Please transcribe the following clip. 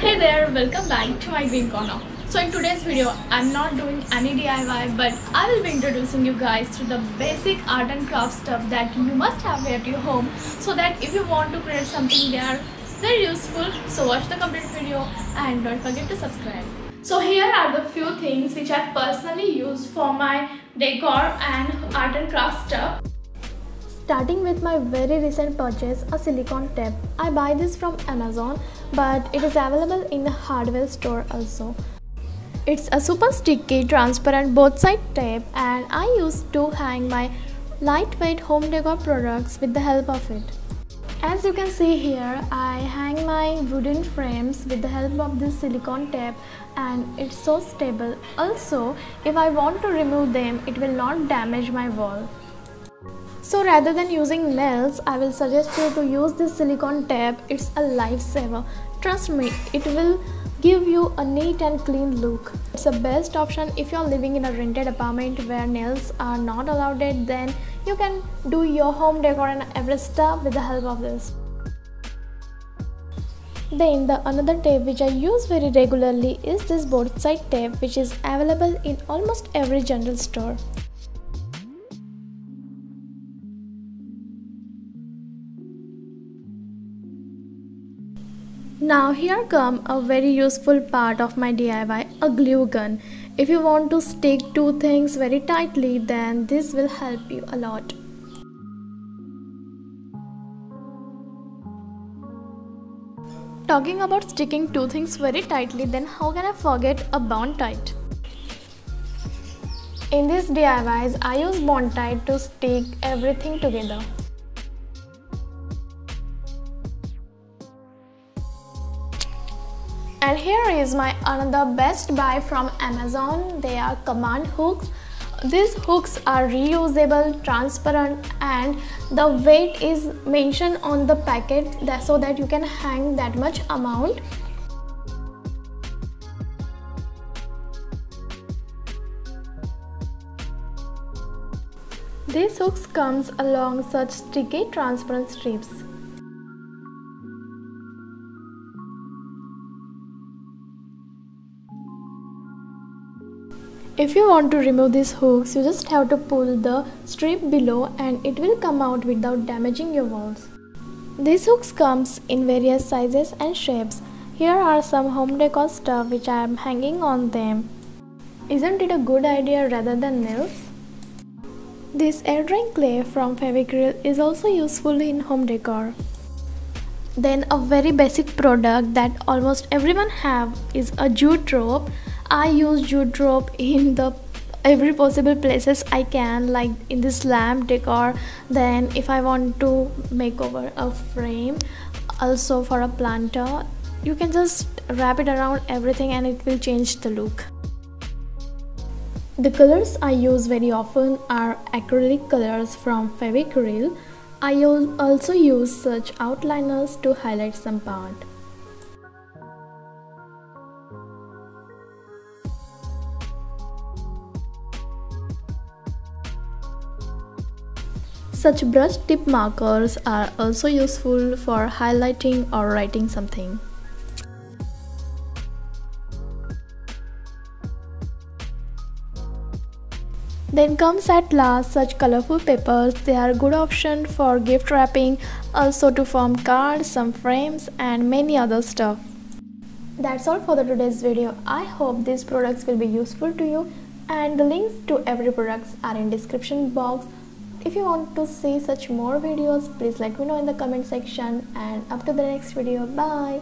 Hey there, welcome back to my green corner. So in today's video, I'm not doing any DIY, but I will be introducing you guys to the basic art and craft stuff that you must have at your home, so that if you want to create something, they are very useful. So watch the complete video and don't forget to subscribe. So here are the few things which I personally use for my decor and art and craft stuff. Starting with my very recent purchase, a silicone tape. I buy this from Amazon, but it is available in the hardware store also. It's a super sticky, transparent both side tape, and I use to hang my lightweight home decor products with the help of it. As you can see here, I hang my wooden frames with the help of this silicone tape, and it's so stable. Also, if I want to remove them, it will not damage my wall. So rather than using nails, I will suggest you to use this silicone tape. It's a lifesaver. Trust me, it will give you a neat and clean look. It's the best option if you are living in a rented apartment where nails are not allowed, then you can do your home decor and every stuff with the help of this. Then the another tape which I use very regularly is this both side tape, which is available in almost every general store. Now here comes a very useful part of my DIY, a glue gun. If you want to stick two things very tightly, then this will help you a lot. Talking about sticking two things very tightly, then how can I forget a Bondtite? In these DIYs, I use Bondtite to stick everything together. And here is my another best buy from Amazon. They are command hooks. These hooks are reusable, transparent, and the weight is mentioned on the packet so that you can hang that much amount. These hooks comes along such sticky transparent strips. If you want to remove these hooks, you just have to pull the strip below and it will come out without damaging your walls. These hooks comes in various sizes and shapes. Here are some home decor stuff which I am hanging on them. Isn't it a good idea rather than nails? This air drying clay from Fevicryl is also useful in home decor. Then a very basic product that almost everyone have is a jute rope. I use jute rope in the every possible places I can, like in this lamp decor. Then if I want to make over a frame, also for a planter, you can just wrap it around everything and it will change the look. The colors I use very often are acrylic colors from Fevicryl. I also use such outliners to highlight some part. Such brush tip markers are also useful for highlighting or writing something. Then comes at last such colorful papers. They are a good option for gift wrapping, also to form cards, some frames, and many other stuff. That's all for today's video. I hope these products will be useful to you, and the links to every products are in description box. If you want to see such more videos, please let me know in the comment section, and up to the next video. Bye.